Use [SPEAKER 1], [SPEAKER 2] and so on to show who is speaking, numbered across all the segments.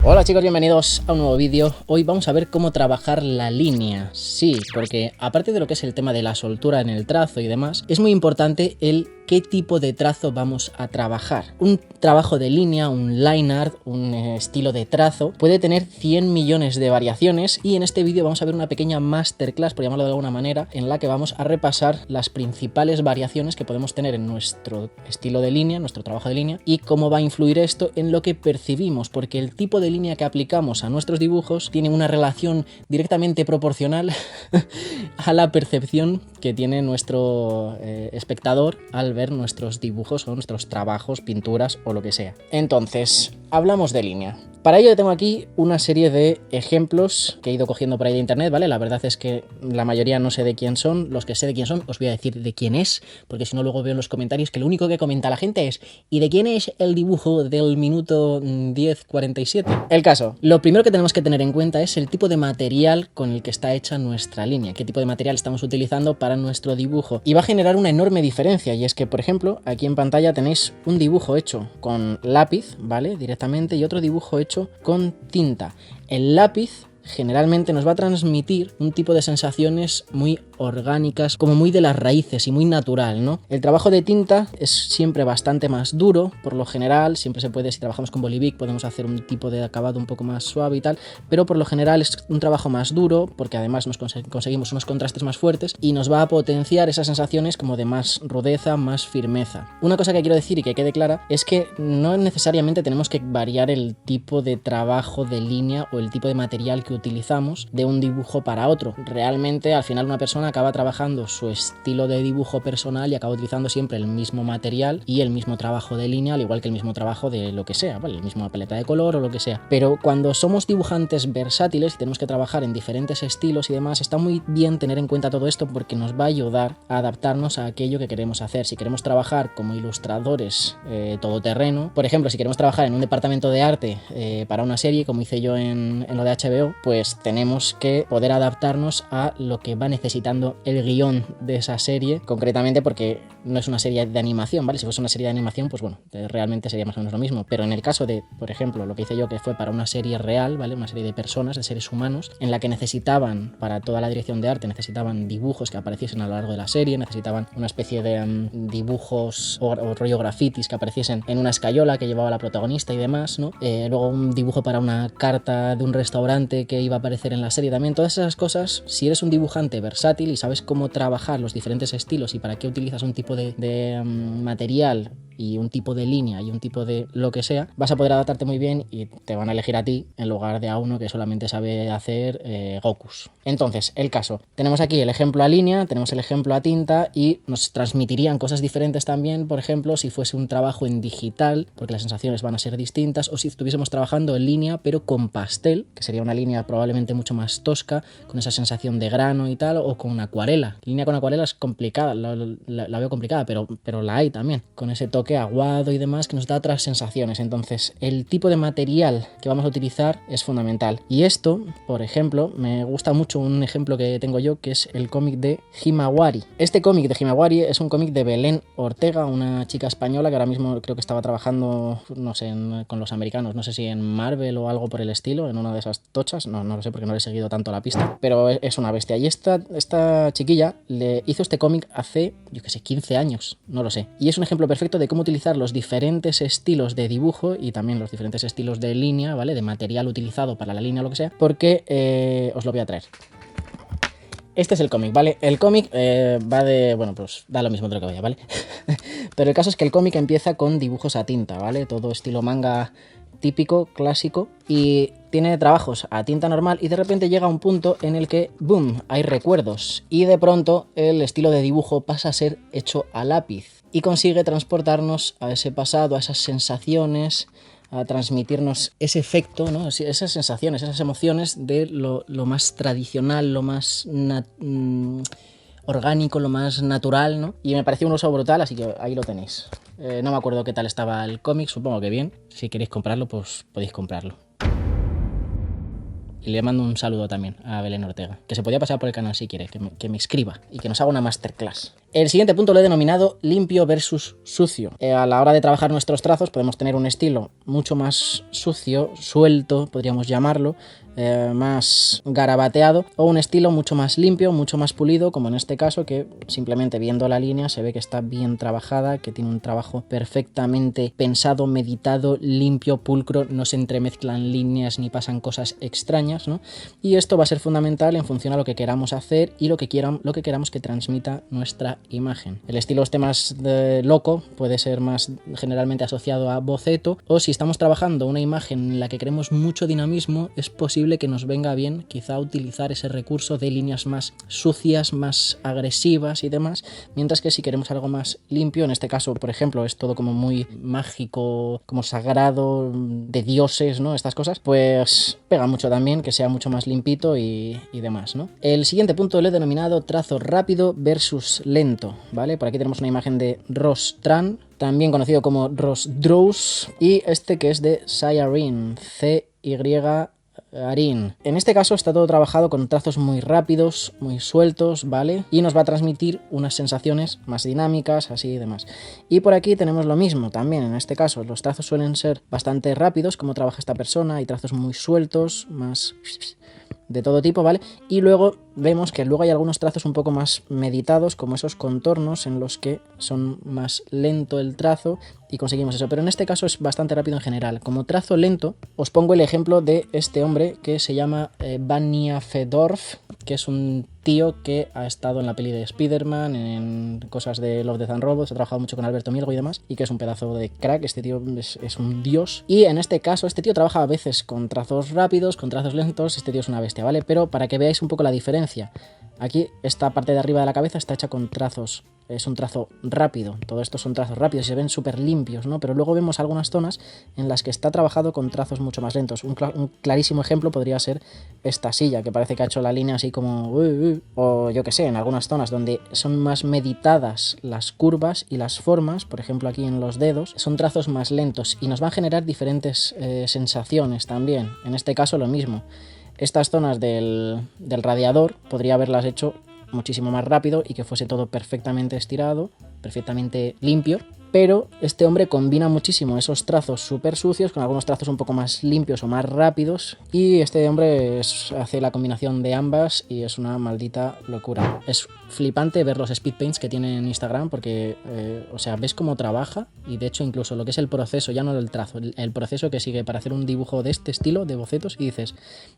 [SPEAKER 1] Hola chicos, bienvenidos a un nuevo vídeo. Hoy vamos a ver cómo trabajar la línea. Sí, porque aparte de lo que es el tema de la soltura en el trazo y demás, es muy importante el qué tipo de trazo vamos a trabajar. Un trabajo de línea, un line art, un estilo de trazo, puede tener 100 millones de variaciones y en este vídeo vamos a ver una pequeña masterclass, por llamarlo de alguna manera, en la que vamos a repasar las principales variaciones que podemos tener en nuestro estilo de línea, nuestro trabajo de línea, y cómo va a influir esto en lo que percibimos, porque el tipo de línea que aplicamos a nuestros dibujos tiene una relación directamente proporcional a la percepción que tiene nuestro espectador al ver nuestros dibujos o nuestros trabajos, pinturas o lo que sea. Entonces, hablamos de línea. Para ello tengo aquí una serie de ejemplos que he ido cogiendo por ahí de internet, ¿vale? La verdad es que la mayoría no sé de quién son, los que sé de quién son os voy a decir de quién es, porque si no luego veo en los comentarios que lo único que comenta la gente es ¿y de quién es el dibujo del minuto 10:47? El caso, lo primero que tenemos que tener en cuenta es el tipo de material con el que está hecha nuestra línea, qué tipo de material estamos utilizando para nuestro dibujo, y va a generar una enorme diferencia, y es que, por ejemplo, aquí en pantalla tenéis un dibujo hecho con lápiz, ¿vale? Directamente, y otro dibujo hecho con tinta. El lápiz generalmente nos va a transmitir un tipo de sensaciones muy orgánicas, como muy de las raíces y muy natural, ¿no? El trabajo de tinta es siempre bastante más duro, por lo general, siempre se puede, si trabajamos con Bolivic, podemos hacer un tipo de acabado un poco más suave y tal, pero por lo general es un trabajo más duro, porque además nos conseguimos unos contrastes más fuertes y nos va a potenciar esas sensaciones como de más rudeza, más firmeza. Una cosa que quiero decir y que quede clara es que no necesariamente tenemos que variar el tipo de trabajo de línea o el tipo de material que utilizamos de un dibujo para otro. Realmente, al final, una persona acaba trabajando su estilo de dibujo personal y acaba utilizando siempre el mismo material y el mismo trabajo de línea, al igual que el mismo trabajo de lo que sea, ¿vale? El mismo paleta de color o lo que sea. Pero cuando somos dibujantes versátiles y tenemos que trabajar en diferentes estilos y demás, está muy bien tener en cuenta todo esto porque nos va a ayudar a adaptarnos a aquello que queremos hacer. Si queremos trabajar como ilustradores todoterreno, por ejemplo, si queremos trabajar en un departamento de arte para una serie, como hice yo en lo de HBO, pues tenemos que poder adaptarnos a lo que va necesitando el guión de esa serie, concretamente porque no es una serie de animación, ¿vale? Si fuese una serie de animación, pues bueno, realmente sería más o menos lo mismo, pero en el caso de, por ejemplo, lo que hice yo, que fue para una serie real, ¿vale? Una serie de personas, de seres humanos, en la que necesitaban, para toda la dirección de arte, necesitaban dibujos que apareciesen a lo largo de la serie, necesitaban una especie de dibujos o rollo grafitis que apareciesen en una escayola que llevaba la protagonista y demás, ¿no? Luego un dibujo para una carta de un restaurante que iba a aparecer en la serie también. Todas esas cosas, si eres un dibujante versátil y sabes cómo trabajar los diferentes estilos y para qué utilizas un tipo de material y un tipo de línea y un tipo de lo que sea, vas a poder adaptarte muy bien y te van a elegir a ti en lugar de a uno que solamente sabe hacer Gokus. Entonces, el caso, tenemos aquí el ejemplo a línea, tenemos el ejemplo a tinta y nos transmitirían cosas diferentes también, por ejemplo, si fuese un trabajo en digital, porque las sensaciones van a ser distintas, o si estuviésemos trabajando en línea pero con pastel, que sería una línea probablemente mucho más tosca, con esa sensación de grano y tal, o con acuarela. La línea con acuarela es complicada, la veo complicada, pero la hay también, con ese toque aguado y demás que nos da otras sensaciones. Entonces, el tipo de material que vamos a utilizar es fundamental. Y esto, por ejemplo, me gusta mucho un ejemplo que tengo yo, que es el cómic de Himawari. Este cómic de Himawari es un cómic de Belén Ortega, una chica española que ahora mismo creo que estaba trabajando, no sé, con los americanos, no sé si en Marvel o algo por el estilo, en una de esas tochas, no lo sé porque no le he seguido tanto la pista, pero es una bestia. Y esta chiquilla le hizo este cómic hace, yo que sé, 15 años, no lo sé. Y es un ejemplo perfecto de cómo utilizar los diferentes estilos de dibujo y también los diferentes estilos de línea, ¿vale? De material utilizado para la línea o lo que sea, porque os lo voy a traer. Este es el cómic, ¿vale? El cómic va de... Bueno, pues da lo mismo de lo que vaya, ¿vale? Pero el caso es que el cómic empieza con dibujos a tinta, ¿vale? Todo estilo manga típico, clásico, y tiene trabajos a tinta normal y de repente llega un punto en el que, ¡boom!, hay recuerdos y de pronto el estilo de dibujo pasa a ser hecho a lápiz y consigue transportarnos a ese pasado, a esas sensaciones, a transmitirnos ese efecto, ¿no? Esas sensaciones, esas emociones de lo más tradicional, lo más orgánico, lo más natural, ¿no? Y me pareció un uso brutal, así que ahí lo tenéis. No me acuerdo qué tal estaba el cómic, supongo que bien. Si queréis comprarlo, pues podéis comprarlo. Y le mando un saludo también a Belén Ortega, que se podía pasar por el canal si quiere, que me escriba y que nos haga una masterclass. El siguiente punto lo he denominado limpio versus sucio. A la hora de trabajar nuestros trazos podemos tener un estilo mucho más sucio, suelto, podríamos llamarlo, más garabateado, o un estilo mucho más limpio, mucho más pulido, como en este caso, que simplemente viendo la línea se ve que está bien trabajada, que tiene un trabajo perfectamente pensado, meditado, limpio, pulcro, no se entremezclan líneas ni pasan cosas extrañas, ¿no? Y esto va a ser fundamental en función a lo que queramos hacer y lo que queramos que transmita nuestra imagen. El estilo este más loco puede ser más generalmente asociado a boceto, o si estamos trabajando una imagen en la que queremos mucho dinamismo, es posible que nos venga bien quizá utilizar ese recurso de líneas más sucias, más agresivas y demás, mientras que si queremos algo más limpio, en este caso por ejemplo es todo como muy mágico, como sagrado, de dioses, ¿no? Estas cosas, pues pega mucho también que sea mucho más limpito y demás, ¿no? El siguiente punto lo he denominado trazo rápido versus lento, ¿vale? Por aquí tenemos una imagen de Ross Tran, también conocido como Ross Drouse, y este que es de Cyarin, Arin. En este caso está todo trabajado con trazos muy rápidos, muy sueltos, ¿vale? Y nos va a transmitir unas sensaciones más dinámicas, así y demás. Y por aquí tenemos lo mismo también, en este caso los trazos suelen ser bastante rápidos, como trabaja esta persona, hay trazos muy sueltos, más de todo tipo, ¿vale? Y luego vemos que luego hay algunos trazos un poco más meditados, como esos contornos en los que son más lento el trazo y conseguimos eso, pero en este caso es bastante rápido en general. Como trazo lento, os pongo el ejemplo de este hombre que se llama Vania Fedorf, que es un tío que ha estado en la peli de Spider-Man, en cosas de Love, Death and Robots, ha trabajado mucho con Alberto Mielgo y demás, y que es un pedazo de crack. Este tío es un dios, y en este caso este tío trabaja a veces con trazos rápidos, con trazos lentos. Este tío es una bestia, ¿vale? Pero para que veáis un poco la diferencia, aquí esta parte de arriba de la cabeza está hecha con trazos, es un trazo rápido, todo esto son trazos rápidos y se ven súper limpios, ¿no? Pero luego vemos algunas zonas en las que está trabajado con trazos mucho más lentos. Un clarísimo ejemplo podría ser esta silla, que parece que ha hecho la línea así como o yo que sé, en algunas zonas donde son más meditadas las curvas y las formas, por ejemplo aquí en los dedos, son trazos más lentos y nos van a generar diferentes sensaciones también. En este caso lo mismo. Estas zonas del radiador podría haberlas hecho muchísimo más rápido y que fuese todo perfectamente estirado, perfectamente limpio, pero este hombre combina muchísimo esos trazos súper sucios con algunos trazos un poco más limpios o más rápidos, y este hombre hace la combinación de ambas y es una maldita locura. Es flipante ver los speed paints que tiene en Instagram porque, o sea, ves cómo trabaja, y de hecho incluso lo que es el proceso, ya no el trazo, el proceso que sigue para hacer un dibujo de este estilo de bocetos, y dices,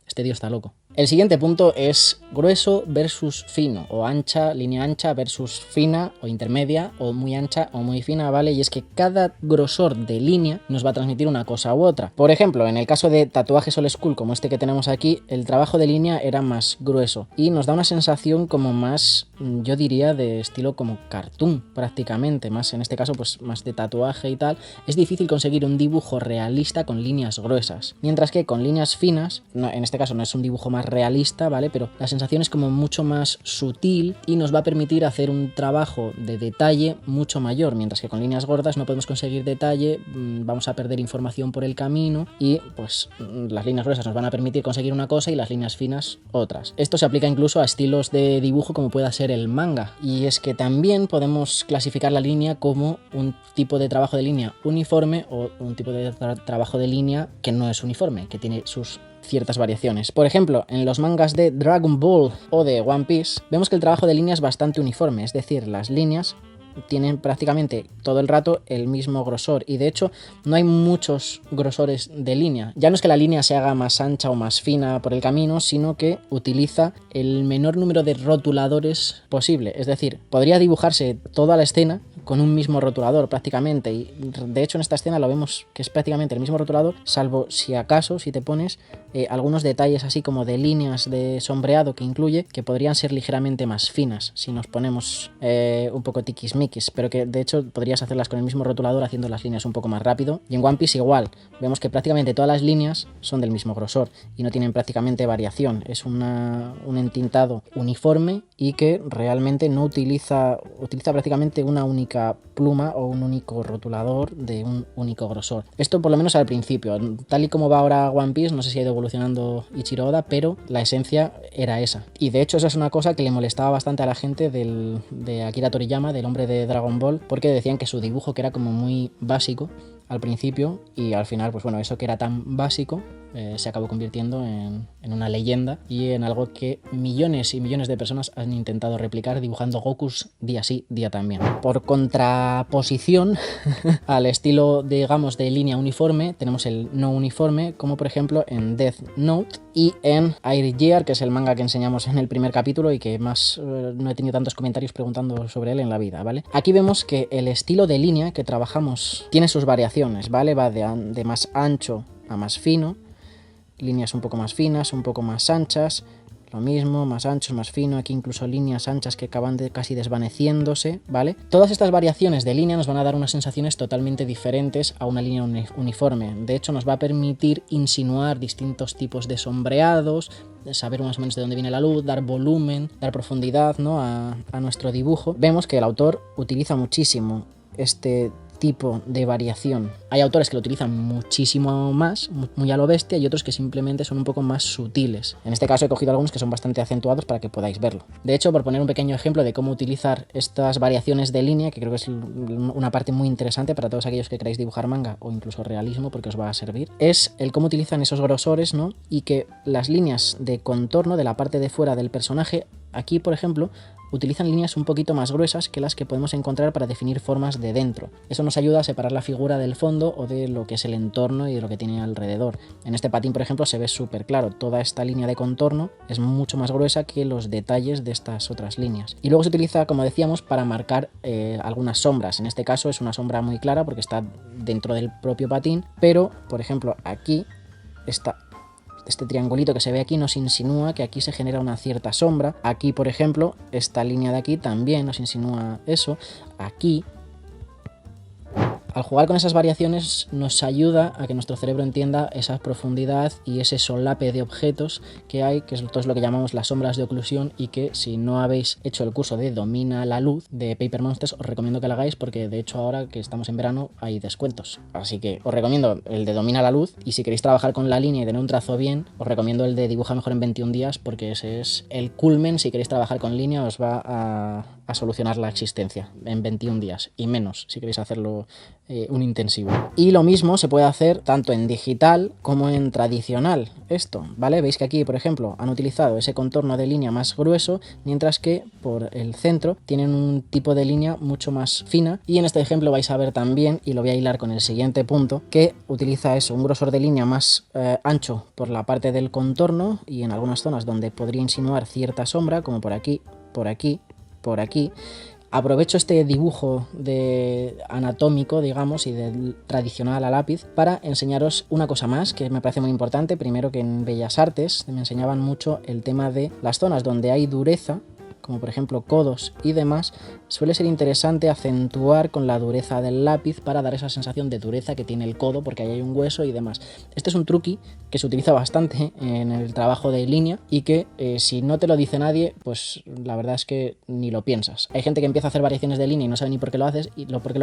[SPEAKER 1] este tío está loco. El siguiente punto es grueso versus fino, o ancha, línea ancha versus fina o intermedia, o muy ancha o muy fina, ¿vale? Y es que cada grosor de línea nos va a transmitir una cosa u otra. Por ejemplo, en el caso de tatuajes old school como este que tenemos aquí, el trabajo de línea era más grueso y nos da una sensación como más, yo diría, de estilo como cartoon prácticamente, más en este caso pues más de tatuaje y tal. Es difícil conseguir un dibujo realista con líneas gruesas, mientras que con líneas finas, no, en este caso no es un dibujo más realista, ¿vale? Pero la sensación es como mucho más sutil y nos va a permitir hacer un trabajo de detalle mucho mayor, mientras que con líneas gordas no podemos conseguir detalle, vamos a perder información por el camino, y pues las líneas gruesas nos van a permitir conseguir una cosa y las líneas finas otras. Esto se aplica incluso a estilos de dibujo como pueda ser el manga, y es que también podemos clasificar la línea como un tipo de trabajo de línea uniforme o un tipo de trabajo de línea que no es uniforme, que tiene sus ciertas variaciones. Por ejemplo, en los mangas de Dragon Ball o de One Piece vemos que el trabajo de línea es bastante uniforme, es decir, las líneas tienen prácticamente todo el rato el mismo grosor, y de hecho no hay muchos grosores de línea. Ya no es que la línea se haga más ancha o más fina por el camino, sino que utiliza el menor número de rotuladores posible. Es decir, podría dibujarse toda la escena con un mismo rotulador prácticamente, y de hecho en esta escena lo vemos que es prácticamente el mismo rotulador, salvo si acaso, si te pones algunos detalles así como de líneas de sombreado que incluye, que podrían ser ligeramente más finas si nos ponemos un poco tiquismiquis, pero que de hecho podrías hacerlas con el mismo rotulador haciendo las líneas un poco más rápido. Y en One Piece igual, vemos que prácticamente todas las líneas son del mismo grosor y no tienen prácticamente variación, es un entintado uniforme y que realmente no utiliza prácticamente una única única pluma o un único rotulador de un único grosor. Esto por lo menos al principio. Tal y como va ahora One Piece, no sé si ha ido evolucionando Ichiro Oda, pero la esencia era esa. Y de hecho esa es una cosa que le molestaba bastante a la gente de Akira Toriyama, del hombre de Dragon Ball, porque decían que su dibujo, que era como muy básico al principio, y al final, pues bueno, eso que era tan básico se acabó convirtiendo en una leyenda y en algo que millones y millones de personas han intentado replicar dibujando Gokus día sí, día también. Por contraposición al estilo, digamos, de línea uniforme, tenemos el no uniforme, como por ejemplo en Death Note y en Air Gear, que es el manga que enseñamos en el primer capítulo y que más no he tenido tantos comentarios preguntando sobre él en la vida, ¿vale? Aquí vemos que el estilo de línea que trabajamos tiene sus variaciones, ¿vale? Va de más ancho a más fino, líneas un poco más finas, un poco más anchas, lo mismo, más anchos, más fino, aquí incluso líneas anchas que acaban casi desvaneciéndose, ¿vale? Todas estas variaciones de línea nos van a dar unas sensaciones totalmente diferentes a una línea uniforme. De hecho, nos va a permitir insinuar distintos tipos de sombreados, saber más o menos de dónde viene la luz, dar volumen, dar profundidad, ¿no?, a nuestro dibujo. Vemos que el autor utiliza muchísimo este tipo de variación. Hay autores que lo utilizan muchísimo más, muy a lo bestia, y otros que simplemente son un poco más sutiles. En este caso he cogido algunos que son bastante acentuados para que podáis verlo. De hecho, por poner un pequeño ejemplo de cómo utilizar estas variaciones de línea, que creo que es una parte muy interesante para todos aquellos que queráis dibujar manga o incluso realismo, porque os va a servir, es el cómo utilizan esos grosores, ¿no? Y que las líneas de contorno de la parte de fuera del personaje, aquí por ejemplo, utilizan líneas un poquito más gruesas que las que podemos encontrar para definir formas de dentro. Eso nos ayuda a separar la figura del fondo o de lo que es el entorno y de lo que tiene alrededor. En este patín, por ejemplo, se ve súper claro. Toda esta línea de contorno es mucho más gruesa que los detalles de estas otras líneas. Y luego se utiliza, como decíamos, para marcar algunas sombras. En este caso es una sombra muy clara porque está dentro del propio patín, pero, por ejemplo, aquí está... Este triangulito que se ve aquí nos insinúa que aquí se genera una cierta sombra. Aquí, por ejemplo, esta línea de aquí también nos insinúa eso. Aquí, al jugar con esas variaciones, nos ayuda a que nuestro cerebro entienda esa profundidad y ese solape de objetos que hay, que es lo que llamamos las sombras de oclusión, y que si no habéis hecho el curso de Domina la Luz de Paper Monsters, os recomiendo que lo hagáis, porque de hecho ahora que estamos en verano hay descuentos. Así que os recomiendo el de Domina la Luz, y si queréis trabajar con la línea y tener un trazo bien, os recomiendo el de Dibuja Mejor en 21 días, porque ese es el culmen. Si queréis trabajar con línea, os va a solucionar la existencia en 21 días y menos si queréis hacerlo un intensivo. Y lo mismo se puede hacer tanto en digital como en tradicional. Esto, ¿vale? Veis que aquí, por ejemplo, han utilizado ese contorno de línea más grueso, mientras que por el centro tienen un tipo de línea mucho más fina. Y en este ejemplo vais a ver también, y lo voy a hilar con el siguiente punto, que utiliza eso, un grosor de línea más ancho por la parte del contorno y en algunas zonas donde podría insinuar cierta sombra, como por aquí, por aquí, por aquí. Aprovecho este dibujo anatómico, digamos, y del tradicional a lápiz para enseñaros una cosa más que me parece muy importante. Primero, que en Bellas Artes me enseñaban mucho el tema de las zonas donde hay dureza, como por ejemplo codos y demás. Suele ser interesante acentuar con la dureza del lápiz para dar esa sensación de dureza que tiene el codo, porque ahí hay un hueso y demás. Este es un truqui que se utiliza bastante en el trabajo de línea y que si no te lo dice nadie, pues la verdad es que ni lo piensas. Hay gente que empieza a hacer variaciones de línea y no sabe ni por qué lo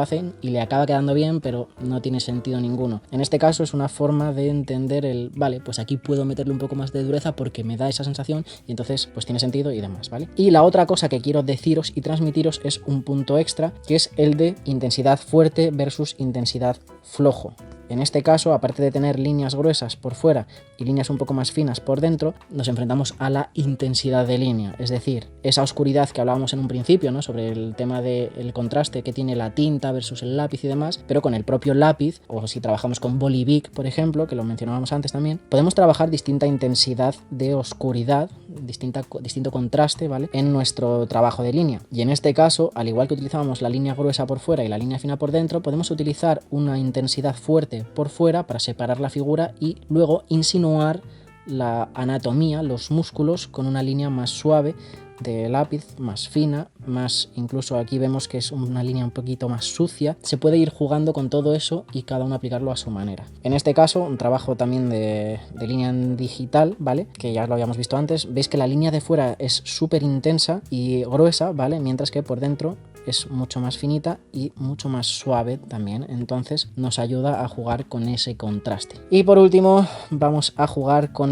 [SPEAKER 1] hacen, y le acaba quedando bien, pero no tiene sentido ninguno. En este caso es una forma de entender vale, pues aquí puedo meterle un poco más de dureza porque me da esa sensación, y entonces pues tiene sentido y demás, ¿vale? Y la otra cosa que quiero deciros y transmitiros es un punto extra, que es el de intensidad fuerte versus intensidad flojo. En este caso, aparte de tener líneas gruesas por fuera y líneas un poco más finas por dentro, nos enfrentamos a la intensidad de línea, es decir, esa oscuridad que hablábamos en un principio, ¿no?, sobre el tema del contraste que tiene la tinta versus el lápiz y demás, pero con el propio lápiz, o si trabajamos con Boli Bic, por ejemplo, que lo mencionábamos antes también, podemos trabajar distinta intensidad de oscuridad, distinto contraste, ¿vale?, en nuestro trabajo de línea. Y en este caso, al igual que utilizábamos la línea gruesa por fuera y la línea fina por dentro, podemos utilizar una intensidad fuerte por fuera para separar la figura y luego insinuar la anatomía, los músculos, con una línea más suave de lápiz, más fina, más, incluso aquí vemos que es una línea un poquito más sucia. Se puede ir jugando con todo eso y cada uno aplicarlo a su manera. En este caso, un trabajo también de línea en digital, ¿vale?, que ya lo habíamos visto antes. Veis que la línea de fuera es súper intensa y gruesa, ¿vale?, mientras que por dentro es mucho más finita y mucho más suave también, entonces nos ayuda a jugar con ese contraste. Y por último vamos a jugar con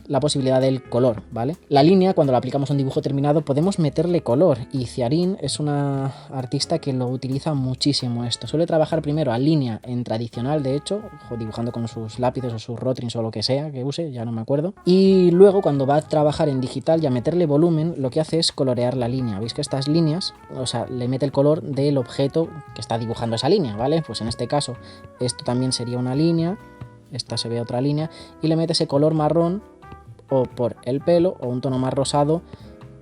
[SPEAKER 1] la posibilidad del color, ¿vale? La línea, cuando la aplicamos a un dibujo terminado, podemos meterle color, y Ciarín es una artista que lo utiliza muchísimo esto. Suele trabajar primero a línea en tradicional, de hecho, dibujando con sus lápices o sus Rotrins o lo que sea que use, ya no me acuerdo, y luego cuando va a trabajar en digital y a meterle volumen, lo que hace es colorear la línea. Veis que estas líneas, o sea, le mete el color del objeto que está dibujando esa línea, ¿vale? Pues en este caso esto también sería una línea, esta se ve otra línea, y le mete ese color marrón o por el pelo, o un tono más rosado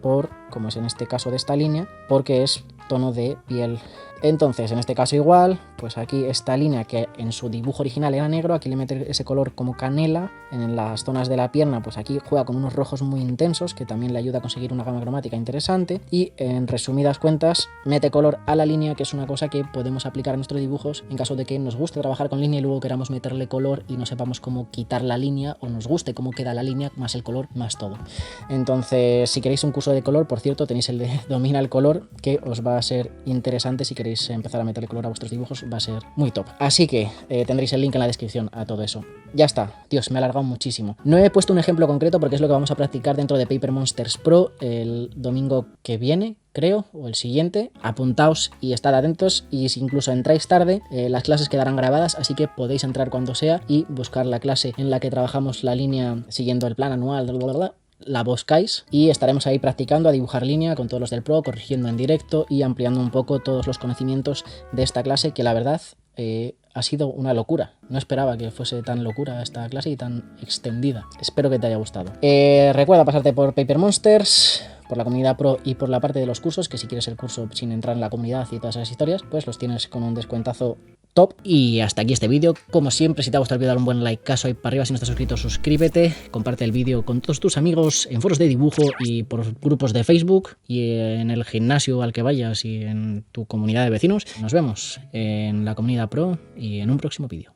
[SPEAKER 1] por, como es en este caso de esta línea, porque es tono de piel. Entonces, en este caso igual, pues aquí esta línea que en su dibujo original era negro, aquí le mete ese color como canela. En las zonas de la pierna, pues aquí juega con unos rojos muy intensos, que también le ayuda a conseguir una gama cromática interesante. Y en resumidas cuentas, mete color a la línea, que es una cosa que podemos aplicar a nuestros dibujos en caso de que nos guste trabajar con línea y luego queramos meterle color y no sepamos cómo quitar la línea, o nos guste cómo queda la línea, más el color, más todo. Entonces, si queréis un curso de color, por cierto, tenéis el de Domina el color, que os va a ser interesante si queréis empezar a meterle color a vuestros dibujos, va a ser muy top. Así que tendréis el link en la descripción a todo eso. Ya está, Dios, me he alargado muchísimo. No he puesto un ejemplo concreto porque es lo que vamos a practicar dentro de Paper Monsters Pro el domingo que viene, creo, o el siguiente. Apuntaos y estad atentos, y si incluso entráis tarde, las clases quedarán grabadas, así que podéis entrar cuando sea y buscar la clase en la que trabajamos la línea siguiendo el plan anual, bla, bla, bla. La buscáis y estaremos ahí practicando a dibujar línea con todos los del Pro, corrigiendo en directo y ampliando un poco todos los conocimientos de esta clase, que la verdad ha sido una locura. No esperaba que fuese tan locura esta clase y tan extendida. Espero que te haya gustado. Recuerda pasarte por Paper Monsters, por la comunidad Pro y por la parte de los cursos, que si quieres el curso sin entrar en la comunidad y todas esas historias, pues los tienes con un descuentazo top. Y hasta aquí este vídeo. Como siempre, si te ha gustado el vídeo, dale un buen like, caso ahí para arriba. Si no estás suscrito, suscríbete, comparte el vídeo con todos tus amigos en foros de dibujo y por grupos de Facebook y en el gimnasio al que vayas y en tu comunidad de vecinos. Nos vemos en la comunidad Pro y en un próximo vídeo.